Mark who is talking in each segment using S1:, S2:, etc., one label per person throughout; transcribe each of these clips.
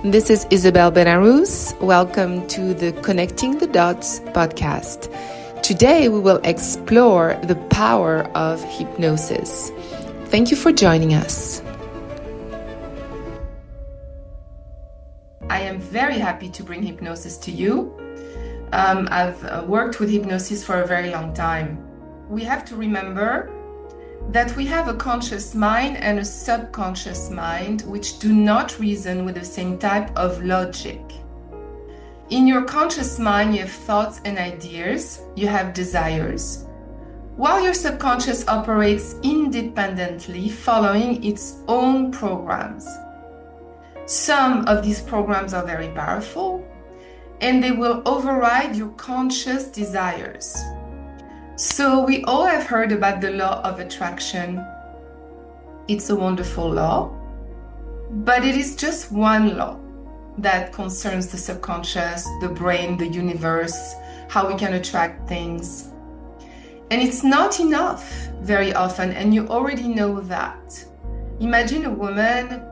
S1: This is Isabelle Benarous. Welcome to the Connecting the Dots podcast. Today we will explore the power of hypnosis. Thank you for joining us. I am very happy to bring hypnosis to you. I've worked with hypnosis for a very long time. We have to remember that we have a conscious mind and a subconscious mind which do not reason with the same type of logic. In your conscious mind, you have thoughts and ideas, you have desires, while your subconscious operates independently, following its own programs. Some of these programs are very powerful, and they will override your conscious desires. So we all have heard about the law of attraction. It's a wonderful law, but it is just one law that concerns the subconscious, the brain, the universe, how we can attract things. And it's not enough very often, and you already know that. Imagine a woman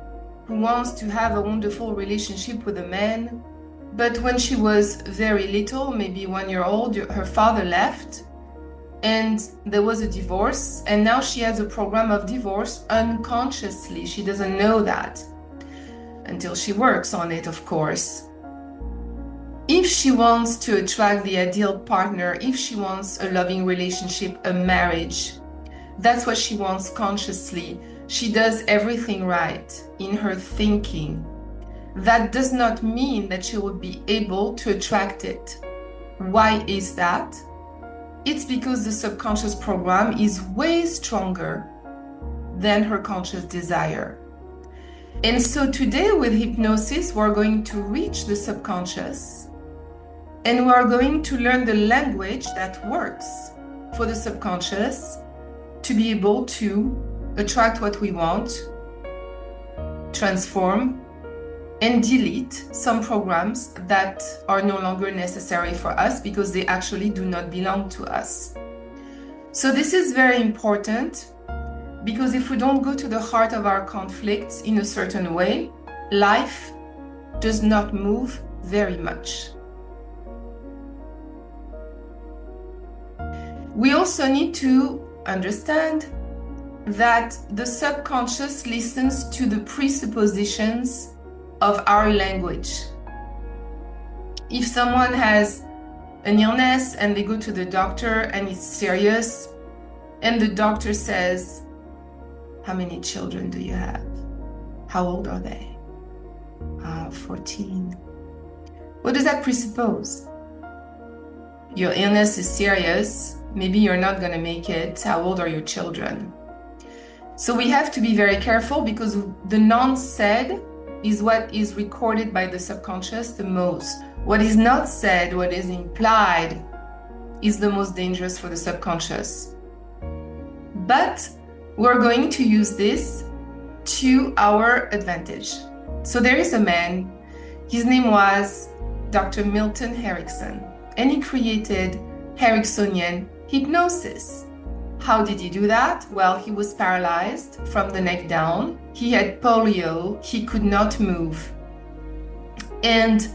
S1: who wants to have a wonderful relationship with a man, but when she was very little, maybe 1 year old, her father left, and there was a divorce, and now she has a program of divorce unconsciously. She doesn't know that until she works on it, of course. If she wants to attract the ideal partner, if she wants a loving relationship, a marriage, that's what she wants consciously. She does everything right in her thinking. That does not mean that she will be able to attract it. Why is that? It's because the subconscious program is way stronger than her conscious desire. And so today with hypnosis, we're going to reach the subconscious and we're going to learn the language that works for the subconscious to be able to attract what we want, transform, and delete some programs that are no longer necessary for us because they actually do not belong to us. So this is very important because if we don't go to the heart of our conflicts in a certain way, life does not move very much. We also need to understand that the subconscious listens to the presuppositions of our language. If someone has an illness and they go to the doctor and it's serious, and the doctor says, "How many children do you have? How old are they?" 14. What does that presuppose? Your illness is serious. Maybe you're not going to make it. How old are your children? So we have to be very careful because the non-said is what is recorded by the subconscious the most. What is not said, what is implied, is the most dangerous for the subconscious. But we're going to use this to our advantage. So there is a man, his name was Dr. Milton Erickson, and he created Ericksonian hypnosis. How did he do that? Well, he was paralyzed from the neck down. He had polio. He could not move. And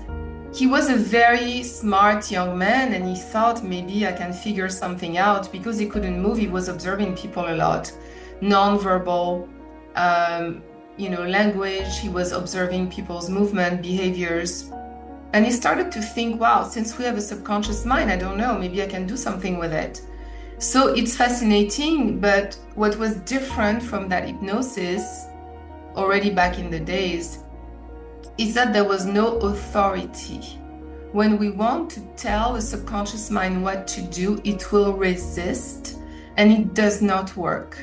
S1: he was a very smart young man, and he thought maybe I can figure something out. Because he couldn't move, he was observing people a lot. Non-verbal, language. He was observing people's movement, behaviors. And he started to think, wow, since we have a subconscious mind, I don't know, maybe I can do something with it. So it's fascinating, but what was different from that hypnosis already back in the days is that there was no authority. When we want to tell the subconscious mind what to do, it will resist and it does not work.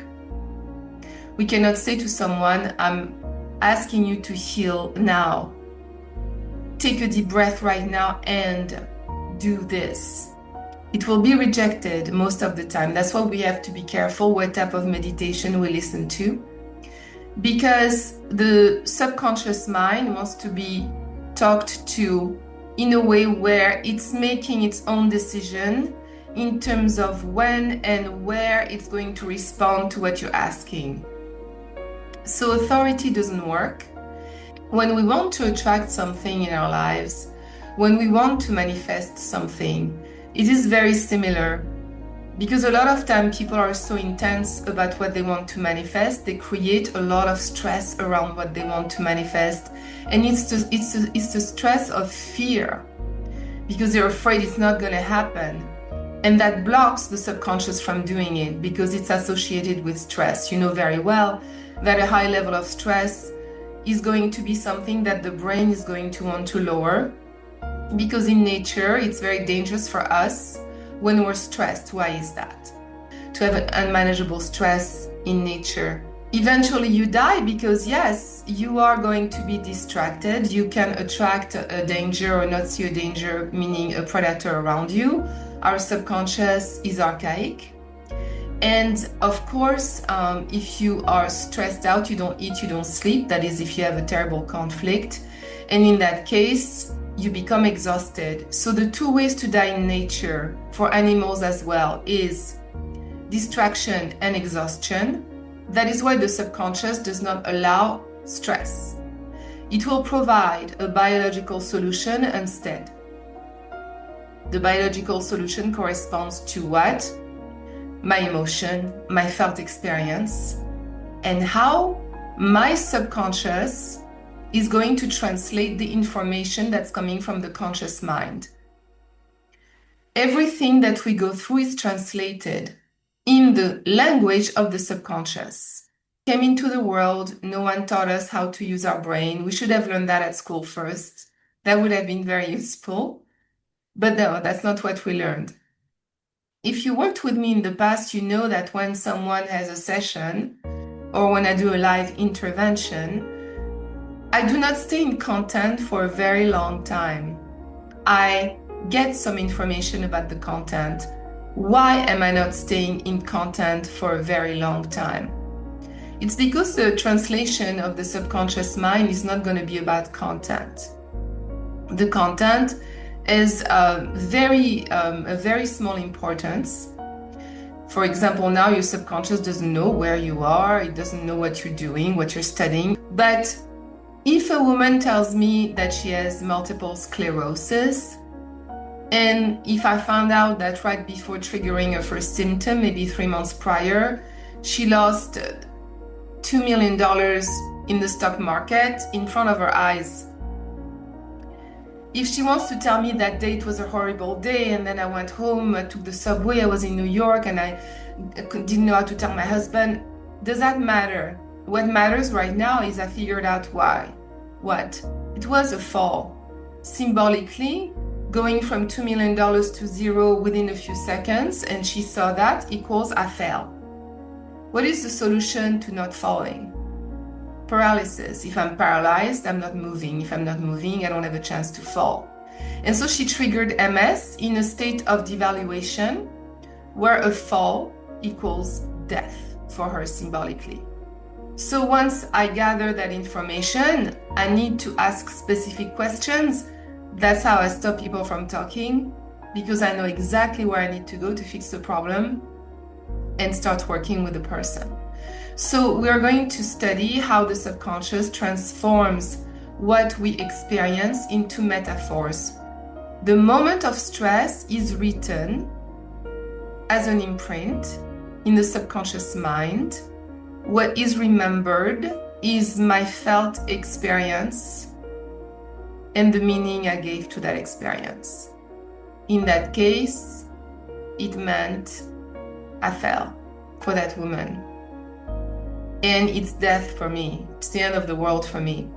S1: We cannot say to someone, "I'm asking you to heal now. Take a deep breath right now and do this." It will be rejected most of the time. That's why we have to be careful what type of meditation we listen to, because the subconscious mind wants to be talked to in a way where it's making its own decision in terms of when and where it's going to respond to what you're asking. So authority doesn't work. When we want to attract something in our lives, when we want to manifest something, it is very similar. Because a lot of time people are so intense about what they want to manifest, they create a lot of stress around what they want to manifest. And it's the stress of fear, because they're afraid it's not going to happen. And that blocks the subconscious from doing it because it's associated with stress. You know very well that a high level of stress is going to be something that the brain is going to want to lower, because in nature it's very dangerous for us when we're stressed. Why is that? To have an unmanageable stress in nature. Eventually you die because yes, you are going to be distracted. You can attract a danger or not see a danger, meaning a predator around you. Our subconscious is archaic. And of course, if you are stressed out, you don't eat, you don't sleep. That is if you have a terrible conflict. And in that case, you become exhausted. So the two ways to die in nature, for animals as well, is distraction and exhaustion. That is why the subconscious does not allow stress. It will provide a biological solution instead. The biological solution corresponds to what? My emotion, my felt experience, and how my subconscious is going to translate the information that's coming from the conscious mind. Everything that we go through is translated in the language of the subconscious. Came into the world, no one taught us how to use our brain. We should have learned that at school first. That would have been very useful. But no, that's not what we learned. If you worked with me in the past, you know that when someone has a session or when I do a live intervention, I do not stay in content for a very long time. I get some information about the content. Why am I not staying in content for a very long time? It's because the translation of the subconscious mind is not going to be about content. The content is a very small importance. For example, now your subconscious doesn't know where you are, it doesn't know what you're doing, what you're studying. But if a woman tells me that she has multiple sclerosis, and if I found out that right before triggering her first symptom, maybe 3 months prior, she lost $2 million in the stock market in front of her eyes. If she wants to tell me that day it was a horrible day and then I went home, I took the subway, I was in New York and I didn't know how to tell my husband, does that matter? What matters right now is I figured out why. What? It was a fall. Symbolically, going from $2 million to zero within a few seconds, and she saw that equals I fell. What is the solution to not falling? Paralysis. If I'm paralyzed, I'm not moving. If I'm not moving, I don't have a chance to fall. And so she triggered MS in a state of devaluation where a fall equals death for her symbolically. So once I gather that information, I need to ask specific questions. That's how I stop people from talking, because I know exactly where I need to go to fix the problem and start working with the person. So we are going to study how the subconscious transforms what we experience into metaphors. The moment of stress is written as an imprint in the subconscious mind. What is remembered is my felt experience and the meaning I gave to that experience. In that case, it meant I fell for that woman. And it's death for me. It's the end of the world for me.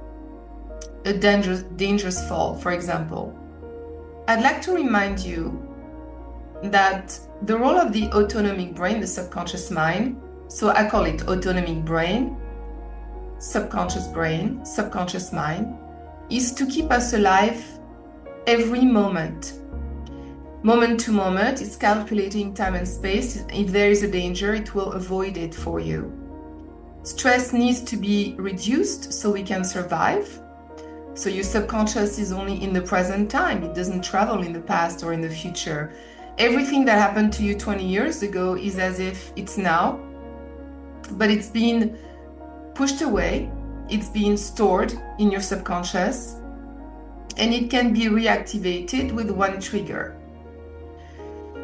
S1: A dangerous fall, for example. I'd like to remind you that the role of the autonomic brain, the subconscious mind, so I call it autonomic brain, subconscious mind, is to keep us alive every moment. Moment to moment, it's calculating time and space. If there is a danger, it will avoid it for you. Stress needs to be reduced so we can survive. So your subconscious is only in the present time. It doesn't travel in the past or in the future. Everything that happened to you 20 years ago is as if it's now, but it's been pushed away It's being stored in your subconscious, and it can be reactivated with one trigger.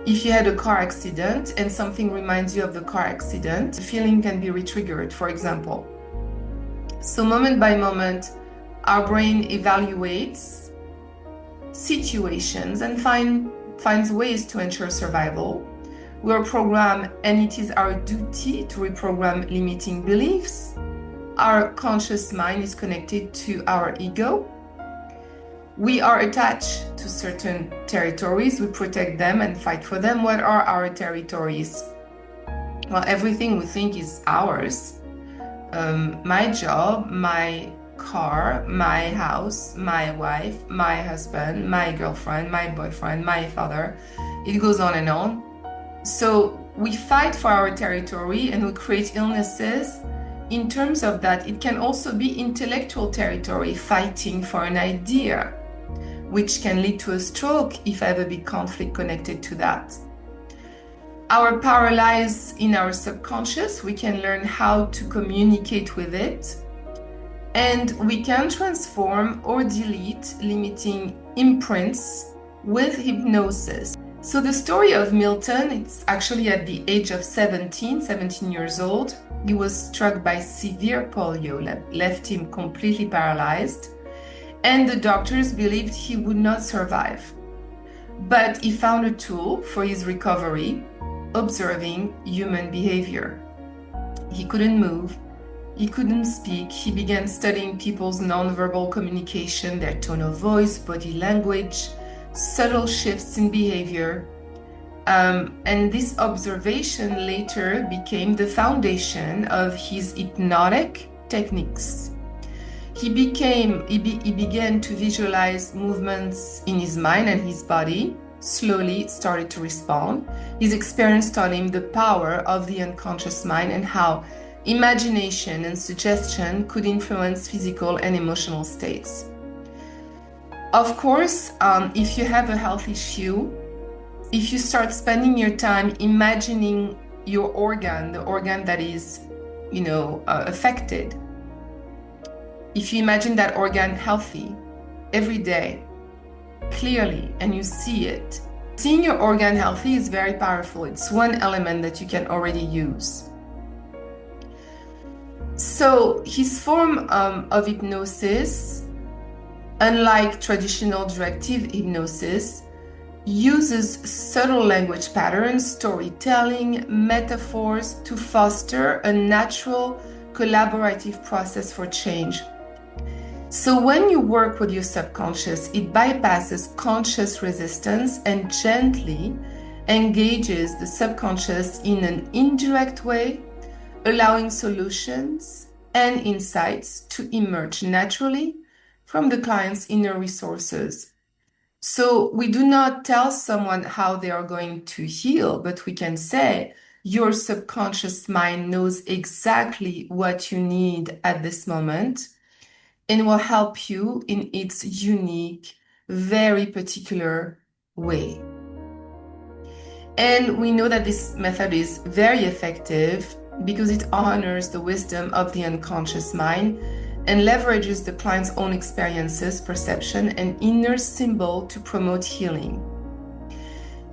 S1: If you had a car accident and something reminds you of the car accident, the feeling can be re-triggered, for example. So moment by moment, our brain evaluates situations and finds ways to ensure survival. We're programmed, and it is our duty to reprogram limiting beliefs. Our conscious mind is connected to our ego. We are attached to certain territories. We protect them and fight for them. What are our territories? Well, everything we think is ours. My job, my car, my house, my wife, my husband, my girlfriend, my boyfriend, my father. It goes on and on. So we fight for our territory and we create illnesses. In terms of that, it can also be intellectual territory, fighting for an idea, which can lead to a stroke if ever be conflict connected to that. Our power lies in our subconscious. We can learn how to communicate with it, and we can transform or delete limiting imprints with hypnosis. So the story of Milton, it's actually at the age of 17 years old. He was struck by severe polio, left him completely paralyzed, and the doctors believed he would not survive. But he found a tool for his recovery: observing human behavior. He couldn't move, he couldn't speak. He began studying people's nonverbal communication, their tone of voice, body language, subtle shifts in behavior. And this observation later became the foundation of his hypnotic techniques. He began to visualize movements in his mind, and his body slowly started to respond. His experience taught him the power of the unconscious mind and how imagination and suggestion could influence physical and emotional states. Of course, if you have a health issue, if you start spending your time imagining your organ, the organ that is, affected, if you imagine that organ healthy every day, clearly, and you see it, seeing your organ healthy is very powerful. It's one element that you can already use. So his form of hypnosis, unlike traditional directive hypnosis, uses subtle language patterns, storytelling, metaphors to foster a natural collaborative process for change. So when you work with your subconscious, it bypasses conscious resistance and gently engages the subconscious in an indirect way, allowing solutions and insights to emerge naturally from the client's inner resources. So we do not tell someone how they are going to heal, but we can say your subconscious mind knows exactly what you need at this moment and will help you in its unique, very particular way. And we know that this method is very effective because it honors the wisdom of the unconscious mind and leverages the client's own experiences, perception, and inner symbol to promote healing.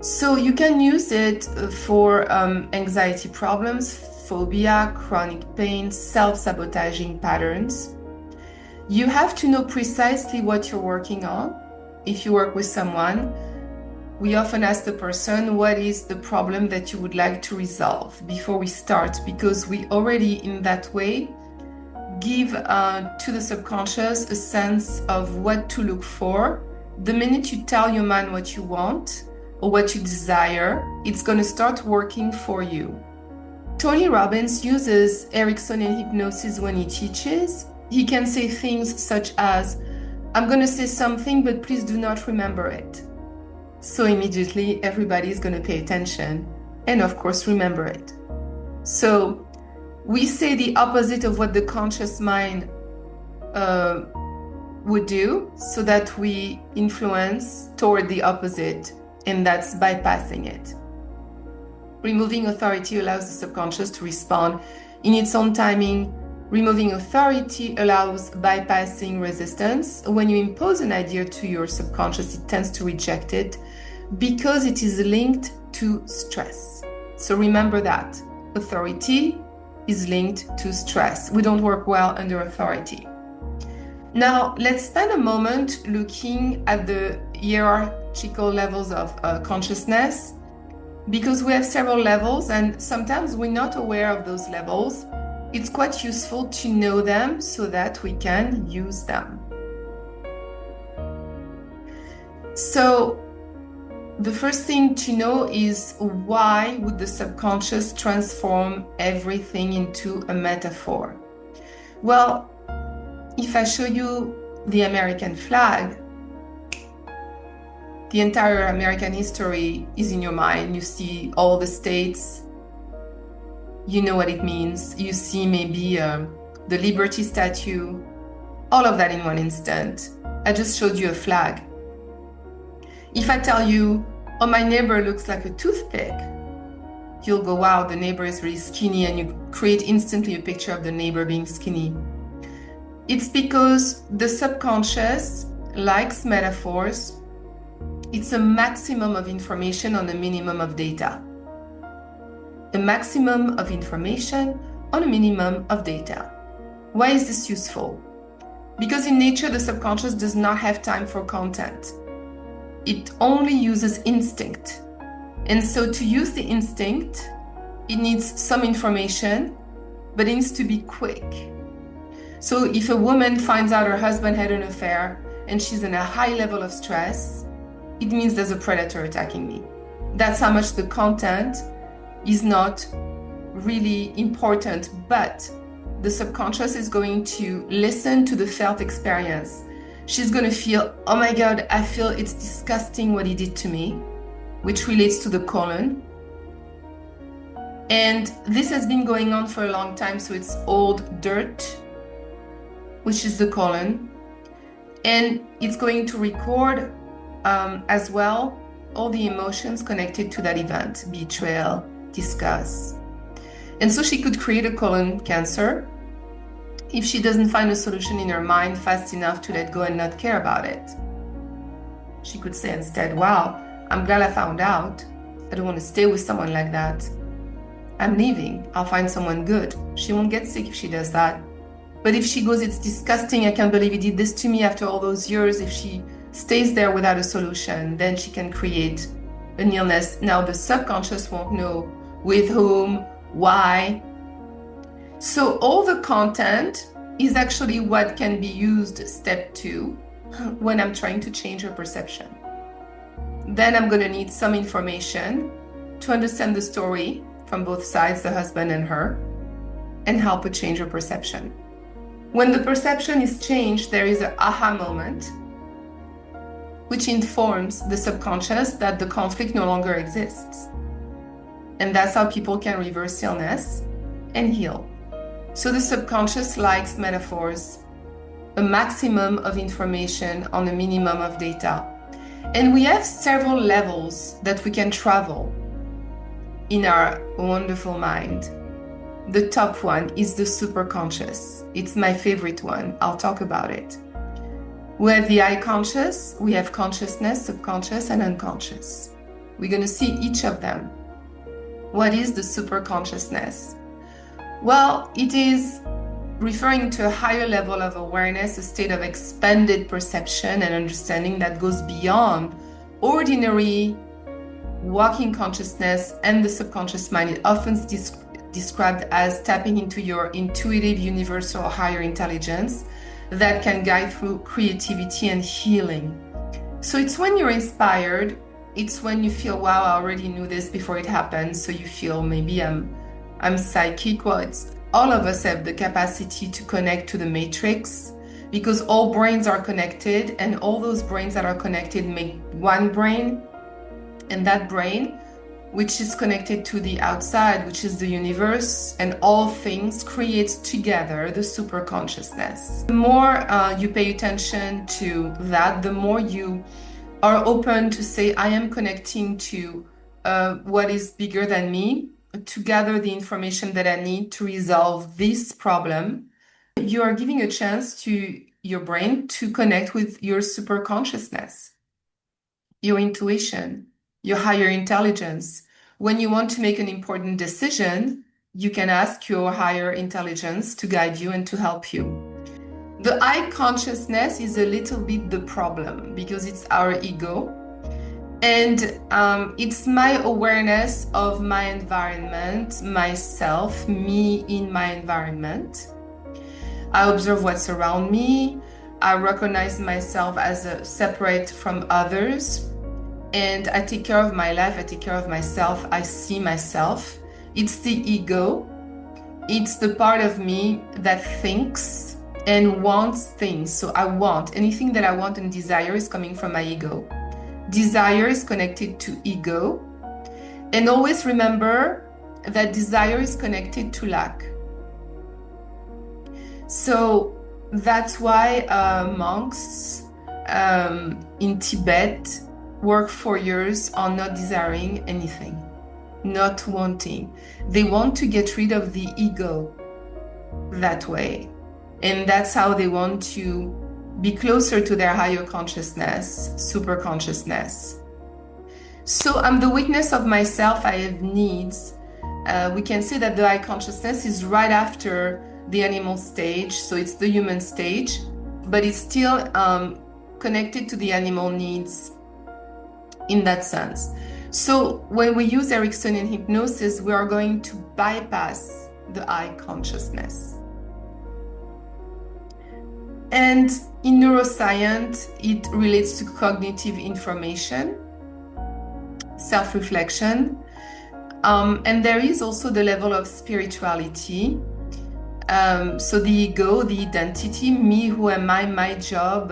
S1: So you can use it for anxiety problems, phobia, chronic pain, self-sabotaging patterns. You have to know precisely what you're working on. If you work with someone, we often ask the person, what is the problem that you would like to resolve before we start? Because we already, in that way, give to the subconscious a sense of what to look for. The minute you tell your mind what you want or what you desire, it's going to start working for you. Tony Robbins uses Ericksonian hypnosis when he teaches. He can say things such as, I'm going to say something, but please do not remember it. So immediately everybody is going to pay attention and of course remember it. So we say the opposite of what the conscious mind would do so that we influence toward the opposite, and that's bypassing it. Removing authority allows the subconscious to respond in its own timing Removing authority allows bypassing resistance. When you impose an idea to your subconscious, it tends to reject it because it is linked to stress. So remember that authority is linked to stress. We don't work well under authority. Now, let's spend a moment looking at the hierarchical levels of consciousness, because we have several levels and sometimes we're not aware of those levels. It's quite useful to know them so that we can use them. So the first thing to know is, why would the subconscious transform everything into a metaphor? Well, if I show you the American flag, the entire American history is in your mind. You see all the states, you know what it means. You see maybe the Liberty Statue, all of that in one instant. I just showed you a flag. If I tell you, oh, my neighbor looks like a toothpick, you'll go, wow, the neighbor is really skinny, and you create instantly a picture of the neighbor being skinny. It's because the subconscious likes metaphors. It's a maximum of information on a minimum of data. A maximum of information on a minimum of data. Why is this useful? Because in nature, the subconscious does not have time for content. It only uses instinct. And so to use the instinct, it needs some information, but it needs to be quick. So if a woman finds out her husband had an affair and she's in a high level of stress, it means there's a predator attacking me. That's how much the content is not really important, but the subconscious is going to listen to the felt experience. She's going to feel, oh my God, I feel it's disgusting what he did to me, which relates to the colon. And this has been going on for a long time, so it's old dirt, which is the colon. And it's going to record as well all the emotions connected to that event: betrayal, disgust. And so she could create a colon cancer if she doesn't find a solution in her mind fast enough to let go and not care about it. She could say instead, wow, I'm glad I found out. I don't want to stay with someone like that. I'm leaving. I'll find someone good. She won't get sick if she does that. But if she goes, it's disgusting, I can't believe he did this to me after all those years, if she stays there without a solution, then she can create an illness. Now the subconscious won't know with whom, why. So all the content is actually what can be used, step 2, when I'm trying to change her perception. Then I'm going to need some information to understand the story from both sides, the husband and her, and help her change her perception. When the perception is changed, there is an aha moment, which informs the subconscious that the conflict no longer exists. And that's how people can reverse illness and heal. So the subconscious likes metaphors, a maximum of information on a minimum of data. And we have several levels that we can travel in our wonderful mind. The top one is the superconscious. It's my favorite one. I'll talk about it. We have the I conscious, we have consciousness, subconscious, and unconscious. We're going to see each of them. What is the superconsciousness? Well, it is referring to a higher level of awareness, a state of expanded perception and understanding that goes beyond ordinary walking consciousness and the subconscious mind. It often is described as tapping into your intuitive, universal, higher intelligence that can guide through creativity and healing. So it's when you're inspired, it's when you feel, wow, I already knew this before it happened. So you feel, maybe I'm psychic. Well, it's all of us have the capacity to connect to the matrix, because all brains are connected, and all those brains that are connected make one brain. And that brain, which is connected to the outside, which is the universe and all things, creates together the superconsciousness. The more you pay attention to that, the more you are open to say, I am connecting to what is bigger than me, to gather the information that I need to resolve this problem you are giving a chance to your brain to connect with your super consciousness, your intuition, your higher intelligence. When you want to make an important decision, you can ask your higher intelligence to guide you and to help you. The I consciousness is a little bit the problem because it's our ego. And it's my awareness of my environment, myself, me in my environment. I observe what's around me. I recognize myself as separate from others. And I take care of my life. I take care of myself. I see myself. It's the ego. It's the part of me that thinks and wants things. So I want anything that I want and desire is coming from my ego. Desire is connected to ego. And always remember that desire is connected to lack. So that's why monks in Tibet work for years on not desiring anything, not wanting. They want to get rid of the ego that way. And that's how they want to be closer to their higher consciousness, super consciousness. So I'm the witness of myself. I have needs. We can say that the I consciousness is right after the animal stage. So it's the human stage, but it's still connected to the animal needs in that sense. So when we use Ericksonian hypnosis, we are going to bypass the I consciousness. And in neuroscience, it relates to cognitive information, self-reflection, and there is also the level of spirituality. So the ego, the identity, me, who am I, my job,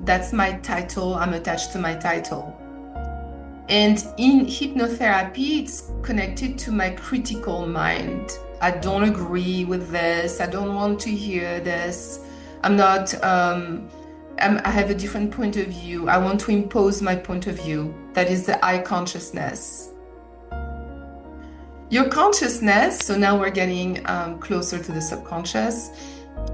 S1: that's my title, I'm attached to my title. And in hypnotherapy, it's connected to my critical mind. I don't agree with this, I don't want to hear this, I'm not, I have a different point of view, I want to impose my point of view. That is the I consciousness. Your consciousness, so now we're getting closer to the subconscious.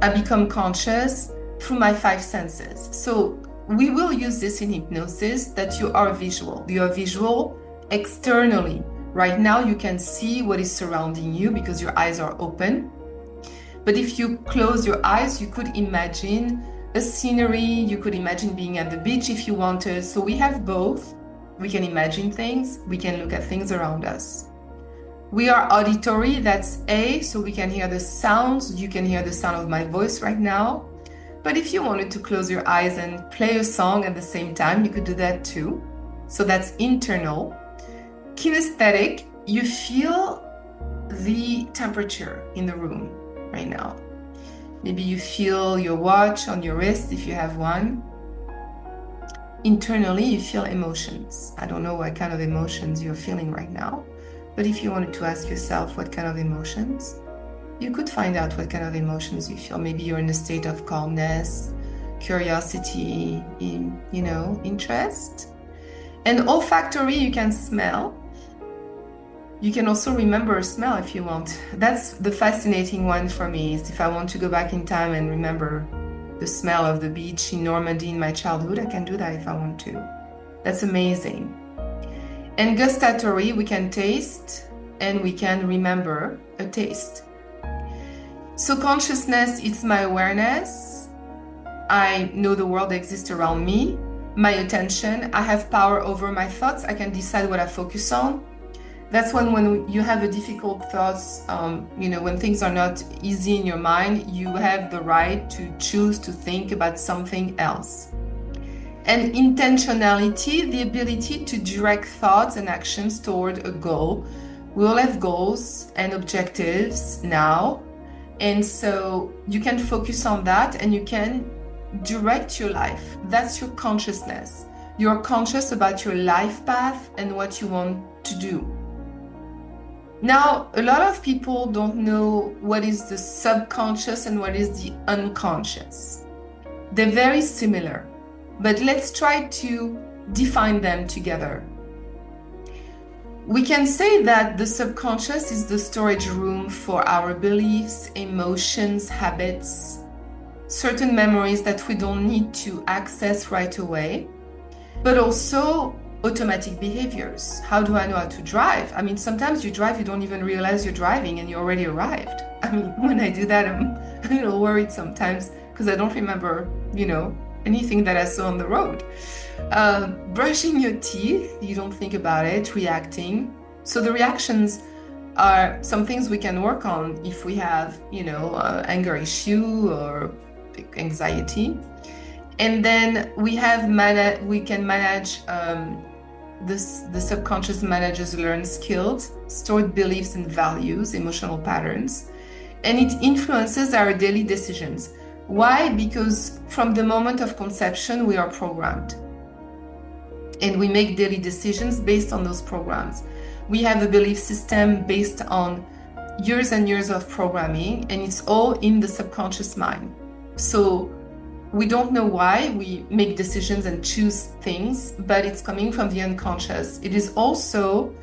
S1: I become conscious through my 5 senses. So we will use this in hypnosis, that you are visual. You are visual externally. Right now you can see what is surrounding you because your eyes are open. But if you close your eyes, you could imagine a scenery, you could imagine being at the beach if you wanted. So we have both. We can imagine things, we can look at things around us. We are auditory, that's A, so we can hear the sounds. You can hear the sound of my voice right now. But if you wanted to close your eyes and play a song at the same time, you could do that too. So that's internal. Kinesthetic, you feel the temperature in the room right now. Maybe you feel your watch on your wrist if you have one. Internally, you feel emotions. I don't know what kind of emotions you're feeling right now. But if you wanted to ask yourself what kind of emotions, you could find out what kind of emotions you feel. Maybe you're in a state of calmness, curiosity, interest. And olfactory, you can smell. You can also remember a smell if you want. That's the fascinating one for me, is if I want to go back in time and remember the smell of the beach in Normandy in my childhood, I can do that if I want to. That's amazing. And gustatory, we can taste and we can remember a taste. So consciousness, it's my awareness. I know the world exists around me. My attention, I have power over my thoughts. I can decide what I focus on. That's when you have a difficult thoughts, when things are not easy in your mind, you have the right to choose to think about something else. And intentionality, the ability to direct thoughts and actions toward a goal. We all have goals and objectives now. And so you can focus on that and you can direct your life. That's your consciousness. You're conscious about your life path and what you want to do. Now, a lot of people don't know what is the subconscious and what is the unconscious. They're very similar, but let's try to define them together. We can say that the subconscious is the storage room for our beliefs, emotions, habits, certain memories that we don't need to access right away, but also automatic behaviors. How do I know how to drive? I mean, sometimes you drive, you don't even realize you're driving and you already arrived. I mean, when I do that, I'm a little worried sometimes because I don't remember, anything that I saw on the road. Brushing your teeth, you don't think about it, reacting. So the reactions are some things we can work on if we have, anger issue or anxiety. And then we can manage the subconscious manages learned skills, stored beliefs and values, emotional patterns, and it influences our daily decisions. Why? Because from the moment of conception, we are programmed. And we make daily decisions based on those programs. We have a belief system based on years and years of programming, and it's all in the subconscious mind. So we don't know why we make decisions and choose things, but it's coming from the unconscious. It is also,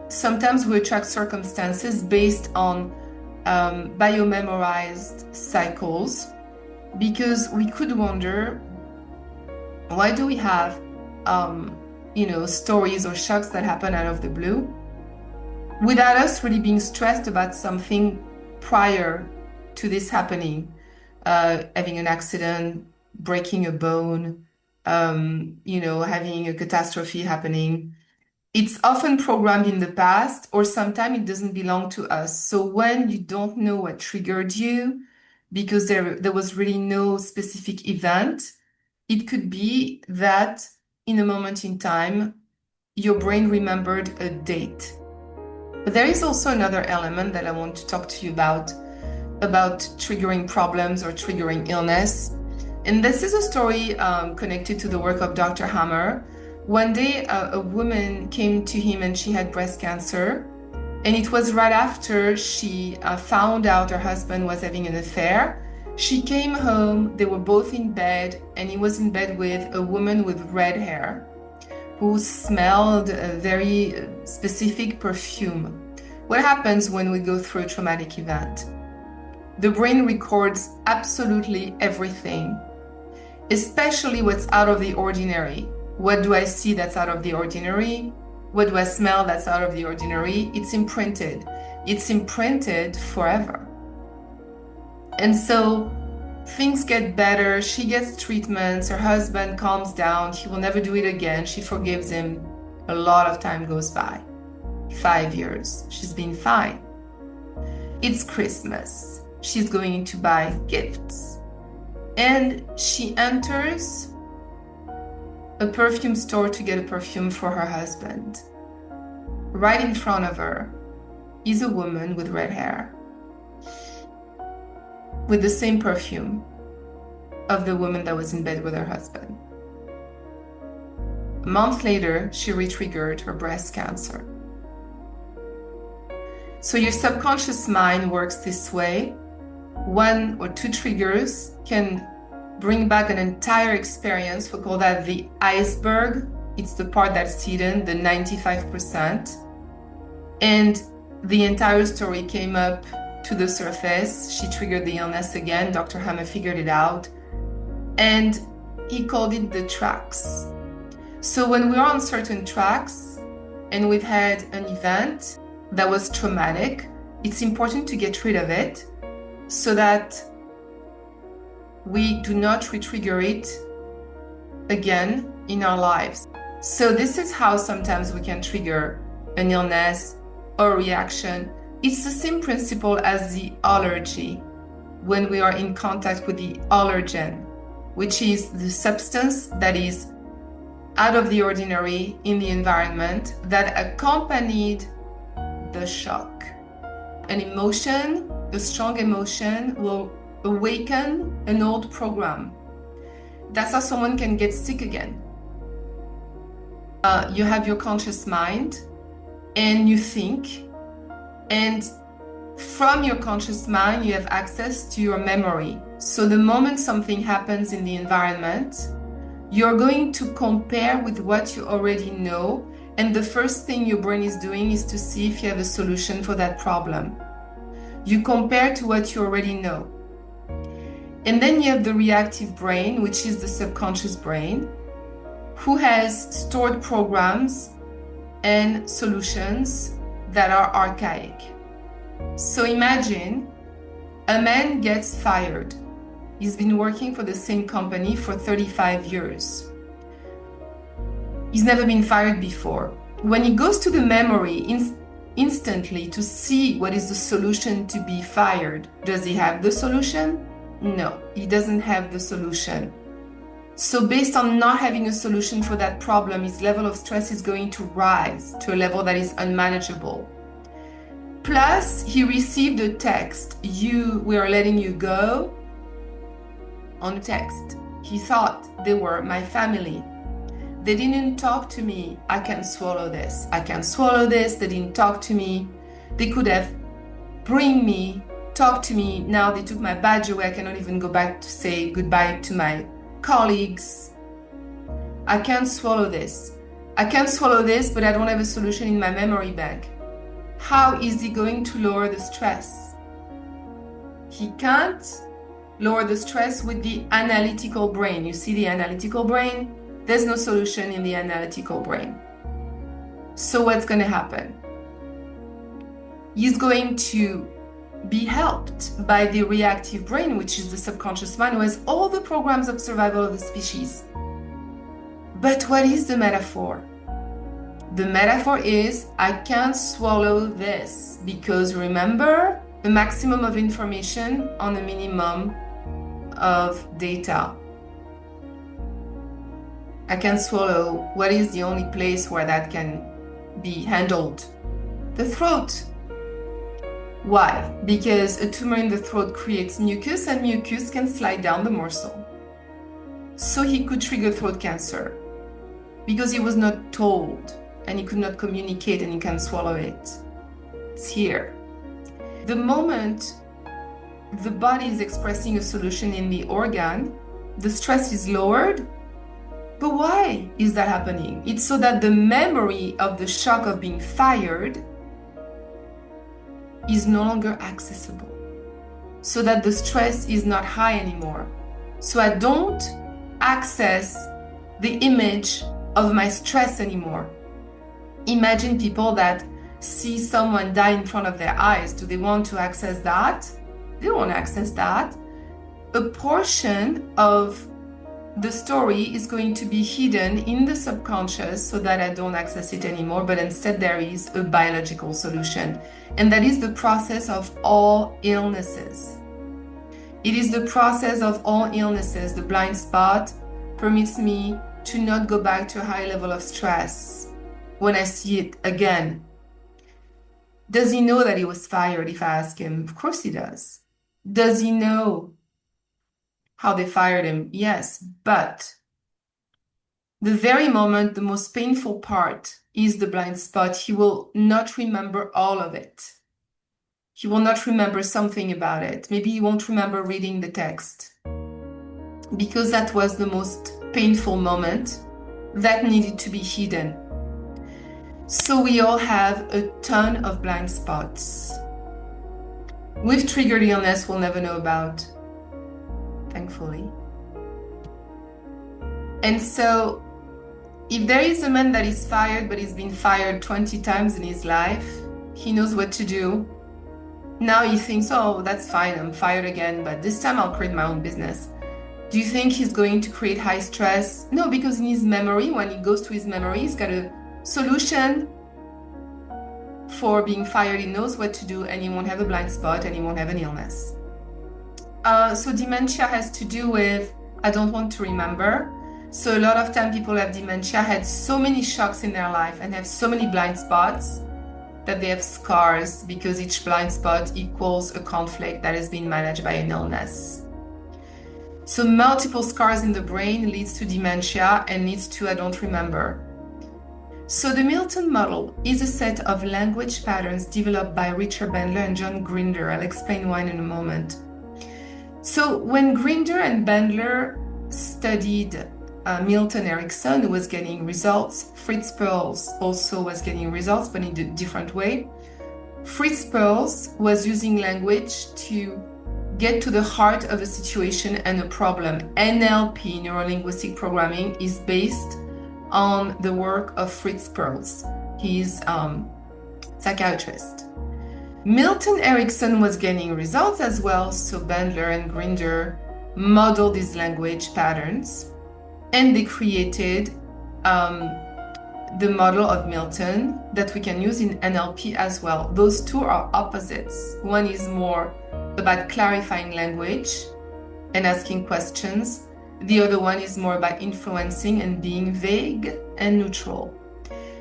S1: sometimes we attract circumstances based on biomemorized cycles, because we could wonder, why do we have, stories or shocks that happen out of the blue without us really being stressed about something prior to this happening? Having an accident, breaking a bone, having a catastrophe happening. It's often programmed in the past, or sometimes it doesn't belong to us. So when you don't know what triggered you, because there was really no specific event, it could be that in a moment in time, your brain remembered a date. But there is also another element that I want to talk to you about triggering problems or triggering illness. And this is a story connected to the work of Dr. Hammer. One day, a woman came to him and she had breast cancer. And it was right after she found out her husband was having an affair. She came home, they were both in bed, and he was in bed with a woman with red hair who smelled a very specific perfume. What happens when we go through a traumatic event? The brain records absolutely everything, especially what's out of the ordinary. What do I see that's out of the ordinary? What do I smell that's out of the ordinary? It's imprinted. It's imprinted forever. And so things get better. She gets treatments. Her husband calms down. He will never do it again. She forgives him. A lot of time goes by. 5 years. She's been fine. It's Christmas. She's going to buy gifts. And she enters a perfume store to get a perfume for her husband. Right in front of her is a woman with red hair, with the same perfume of the woman that was in bed with her husband. A month later, she re-triggered her breast cancer. So your subconscious mind works this way. 1 or 2 triggers can bring back an entire experience. We call that the iceberg. It's the part that's hidden, the 95%. And the entire story came up to the surface. She triggered the illness again. Dr. Hammer figured it out. And he called it the tracks. So when we're on certain tracks and we've had an event that was traumatic, it's important to get rid of it so that we do not re-trigger it again in our lives. So this is how sometimes we can trigger an illness or reaction. It's the same principle as the allergy when we are in contact with the allergen, which is the substance that is out of the ordinary in the environment that accompanied the shock. An emotion, a strong emotion, will awaken an old program. That's how someone can get sick again. You have your conscious mind and you think, and from your conscious mind you have access to your memory. So the moment something happens in the environment, you're going to compare with what you already know And the first thing your brain is doing is to see if you have a solution for that problem. You compare to what you already know. And then you have the reactive brain, which is the subconscious brain, who has stored programs and solutions that are archaic. So imagine a man gets fired. He's been working for the same company for 35 years. He's never been fired before. When he goes to the memory instantly to see what is the solution to be fired, does he have the solution? No, he doesn't have the solution. So based on not having a solution for that problem, his level of stress is going to rise to a level that is unmanageable. Plus, he received a text, we are letting you go, on a text. He thought they were my family. They didn't talk to me. I can swallow this. I can swallow this. They didn't talk to me. They could have talked to me. Now they took my badge away. I cannot even go back to say goodbye to my colleagues. I can't swallow this. I can't swallow this, but I don't have a solution in my memory bank. How is he going to lower the stress? He can't lower the stress with the analytical brain. You see the analytical brain? There's no solution in the analytical brain. So what's going to happen? He's going to be helped by the reactive brain, which is the subconscious mind, who has all the programs of survival of the species. But what is the metaphor? The metaphor is, I can't swallow this, because remember, the maximum of information on the minimum of data. I can swallow. What is the only place where that can be handled? The throat. Why? Because a tumor in the throat creates mucus, and mucus can slide down the morsel. So he could trigger throat cancer because he was not told and he could not communicate, and he can swallow it. It's here. The moment the body is expressing a solution in the organ, the stress is lowered. But why is that happening? It's so that the memory of the shock of being fired is no longer accessible, so that the stress is not high anymore. So I don't access the image of my stress anymore. Imagine people that see someone die in front of their eyes. Do they want to access that? They don't want to access that. A portion of the story is going to be hidden in the subconscious so that I don't access it anymore, but instead there is a biological solution. And that is the process of all illnesses. It is the process of all illnesses. The blind spot permits me to not go back to a high level of stress when I see it again. Does he know that he was fired if I ask him? Of course he does. Does he know how they fired him? Yes, but the very moment, the most painful part is the blind spot. He will not remember all of it. He will not remember something about it. Maybe he won't remember reading the text, because that was the most painful moment that needed to be hidden. So we all have a ton of blind spots. With triggered illness we'll never know about, thankfully. And so if there is a man that is fired, but he's been fired 20 times in his life, he knows what to do. Now he thinks, oh, that's fine, I'm fired again, but this time I'll create my own business. Do you think he's going to create high stress? No, because in his memory, when he goes to his memory, he's got a solution for being fired. He knows what to do, and he won't have a blind spot, and he won't have an illness. So dementia has to do with, I don't want to remember. So a lot of time people have dementia, had so many shocks in their life and have so many blind spots that they have scars, because each blind spot equals a conflict that has been managed by an illness. So multiple scars in the brain leads to dementia and leads to I don't remember. So the Milton model is a set of language patterns developed by Richard Bandler and John Grinder. I'll explain why in a moment. So when Grinder and Bandler studied Milton Erickson, who was getting results. Fritz Perls also was getting results, but in a different way. Fritz Perls was using language to get to the heart of a situation and a problem. NLP, neuro-linguistic programming, is based on the work of Fritz Perls. He's psychiatrist. Milton Erickson was getting results as well, so Bandler and Grinder modeled these language patterns, and they created the model of Milton that we can use in NLP as well. Those two are opposites. One is more about clarifying language and asking questions. The other one is more about influencing and being vague and neutral.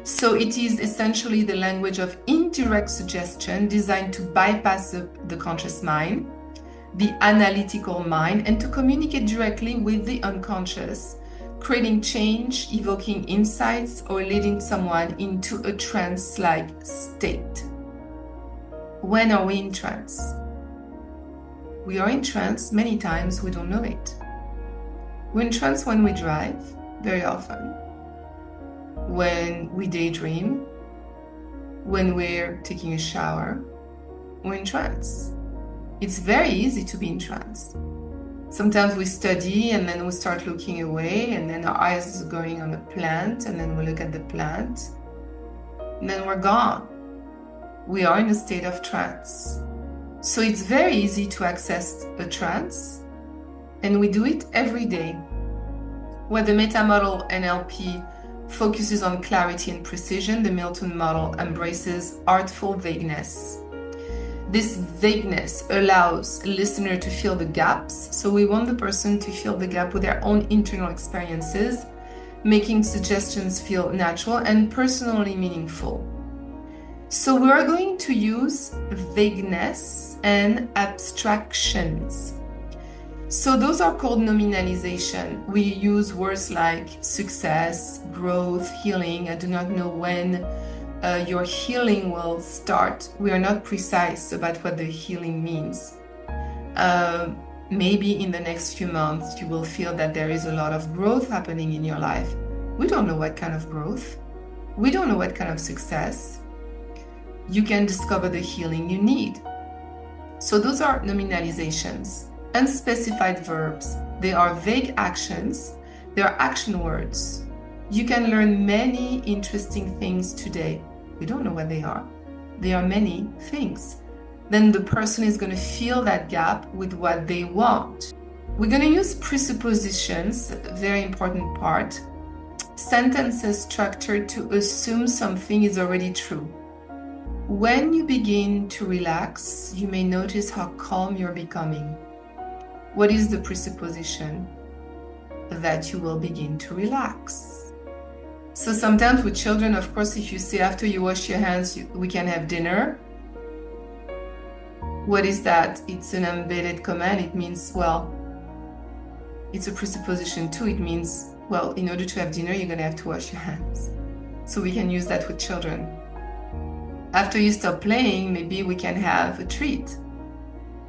S1: So it is essentially the language of indirect suggestion designed to bypass the conscious mind, the analytical mind, and to communicate directly with the unconscious, creating change, evoking insights, or leading someone into a trance-like state. When are we in trance? We are in trance many times, we don't know it. We're in trance when we drive, very often. When we daydream, when we're taking a shower, we're in trance. It's very easy to be in trance. Sometimes we study and then we start looking away, and then our eyes are going on a plant, and then we look at the plant, and then we're gone. We are in a state of trance. So it's very easy to access a trance, and we do it every day. Where the meta model NLP focuses on clarity and precision, the Milton model embraces artful vagueness. This vagueness allows a listener to fill the gaps. So we want the person to fill the gap with their own internal experiences, making suggestions feel natural and personally meaningful. So we are going to use vagueness and abstractions. So those are called nominalization. We use words like success, growth, healing. I do not know when your healing will start. We are not precise about what the healing means. Maybe in the next few months, you will feel that there is a lot of growth happening in your life. We don't know what kind of growth. We don't know what kind of success. You can discover the healing you need. So those are nominalizations. Unspecified verbs. They are vague actions. They are action words. You can learn many interesting things today. We don't know what they are. They are many things. Then the person is going to fill that gap with what they want. We're going to use presuppositions, a very important part. Sentences structured to assume something is already true. When you begin to relax, you may notice how calm you're becoming. What is the presupposition? That you will begin to relax. So sometimes with children, of course, if you say after you wash your hands, we can have dinner. What is that? It's an embedded command. It means, well, it's a presupposition too. It means, well, in order to have dinner, you're going to have to wash your hands. So we can use that with children. After you stop playing, maybe we can have a treat.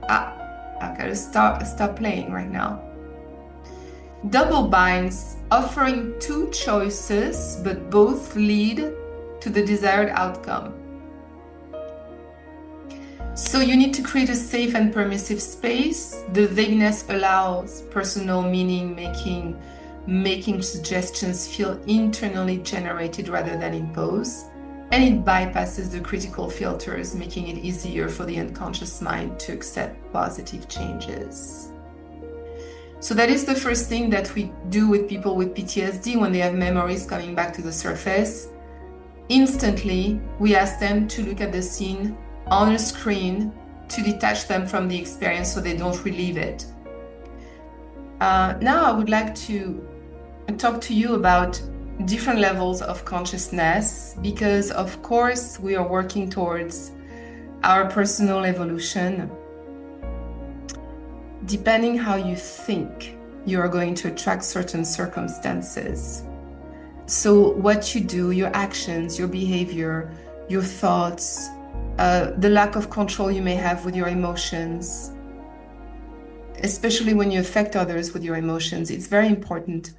S1: I've got to stop playing right now. Double binds, offering two choices, but both lead to the desired outcome. So you need to create a safe and permissive space. The vagueness allows personal meaning making suggestions feel internally generated rather than imposed. And it bypasses the critical filters, making it easier for the unconscious mind to accept positive changes. So that is the first thing that we do with people with PTSD when they have memories coming back to the surface. Instantly, we ask them to look at the scene on a screen to detach them from the experience so they don't relive it. Now I would like to talk to you about different levels of consciousness, because of course we are working towards our personal evolution. Depending how you think, you are going to attract certain circumstances. So what you do, your actions, your behavior, your thoughts, the lack of control you may have with your emotions, especially when you affect others with your emotions, it's very important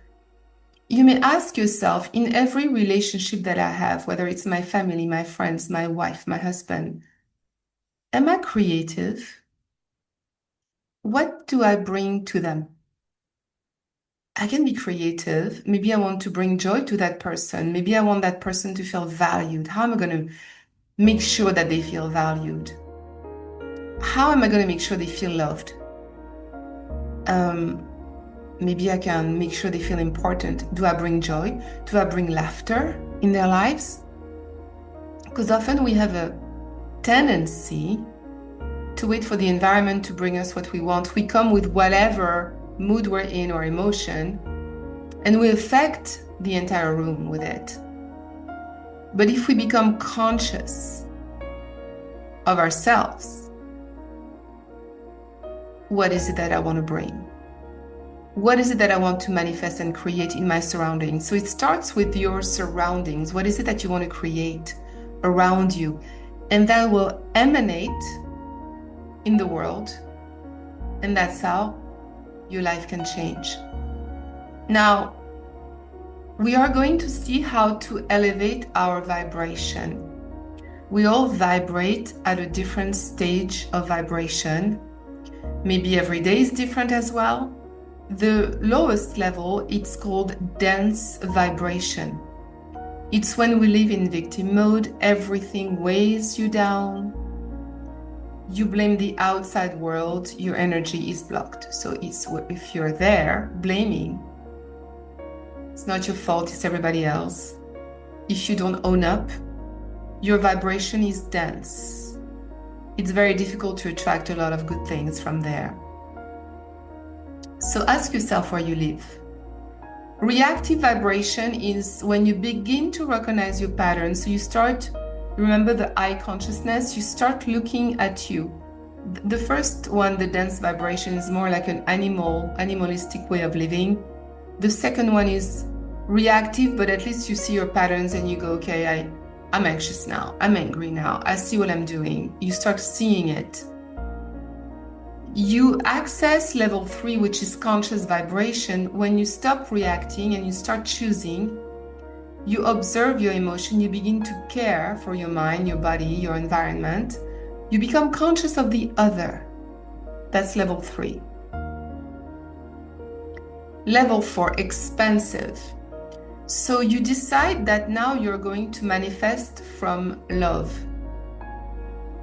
S1: You may ask yourself, in every relationship that I have, whether it's my family, my friends, my wife, my husband, am I creative? What do I bring to them? I can be creative. Maybe I want to bring joy to that person. Maybe I want that person to feel valued. How am I going to make sure that they feel valued? How am I going to make sure they feel loved? Maybe I can make sure they feel important. Do I bring joy? Do I bring laughter in their lives? Because often we have a tendency to wait for the environment to bring us what we want. We come with whatever mood we're in or emotion, and we affect the entire room with it. But if we become conscious of ourselves, what is it that I want to bring? What is it that I want to manifest and create in my surroundings? So it starts with your surroundings. What is it that you want to create around you? And that will emanate in the world. And that's how your life can change. Now, we are going to see how to elevate our vibration. We all vibrate at a different stage of vibration. Maybe every day is different as well. The lowest level, it's called dense vibration. It's when we live in victim mode, everything weighs you down. You blame the outside world, your energy is blocked. So if you're there blaming, it's not your fault, it's everybody else. If you don't own up, your vibration is dense. It's very difficult to attract a lot of good things from there. So ask yourself where you live. Reactive vibration is when you begin to recognize your patterns. So you start, remember the eye consciousness, you start looking at you. The first one, the dense vibration, is more like an animalistic way of living. The second one is reactive, but at least you see your patterns and you go, okay, I'm anxious now, I'm angry now, I see what I'm doing. You start seeing it. You access level 3, which is conscious vibration, when you stop reacting and you start choosing. You observe your emotion, you begin to care for your mind, your body, your environment. You become conscious of the other. That's level 3. Level 4, expansive. So you decide that now you're going to manifest from love.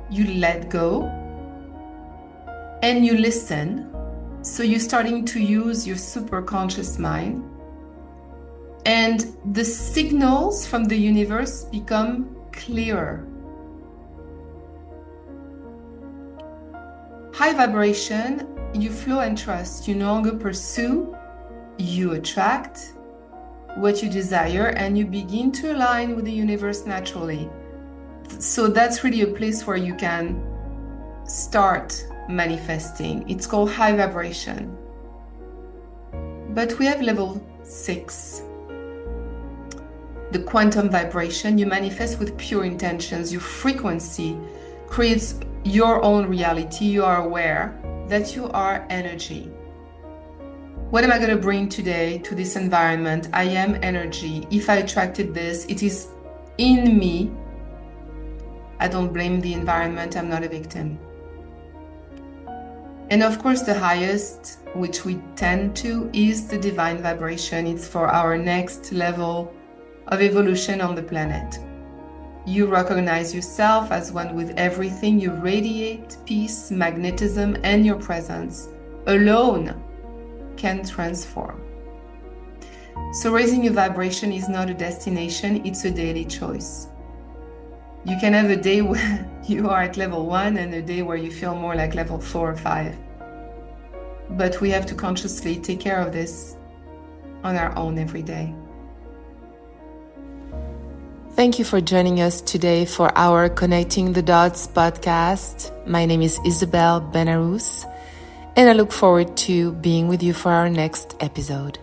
S1: You let go. And you listen, so you're starting to use your superconscious mind, and the signals from the universe become clearer. High vibration, you flow and trust. You no longer pursue, you attract what you desire, and you begin to align with the universe naturally. So that's really a place where you can start manifesting. It's called high vibration. But we have level 6, the quantum vibration. You manifest with pure intentions. Your frequency creates your own reality. You are aware that you are energy. What am I going to bring today to this environment? I am energy. If I attracted this, it is in me. I don't blame the environment. I'm not a victim. And of course, the highest, which we tend to, is the divine vibration. It's for our next level of evolution on the planet. You recognize yourself as one with everything. You radiate peace, magnetism, and your presence alone can transform. So raising your vibration is not a destination, it's a daily choice. You can have a day where you are at level 1 and a day where you feel more like level 4 or 5. But we have to consciously take care of this on our own every day. Thank you for joining us today for our Connecting the Dots podcast. My name is Isabelle Benarous, and I look forward to being with you for our next episode.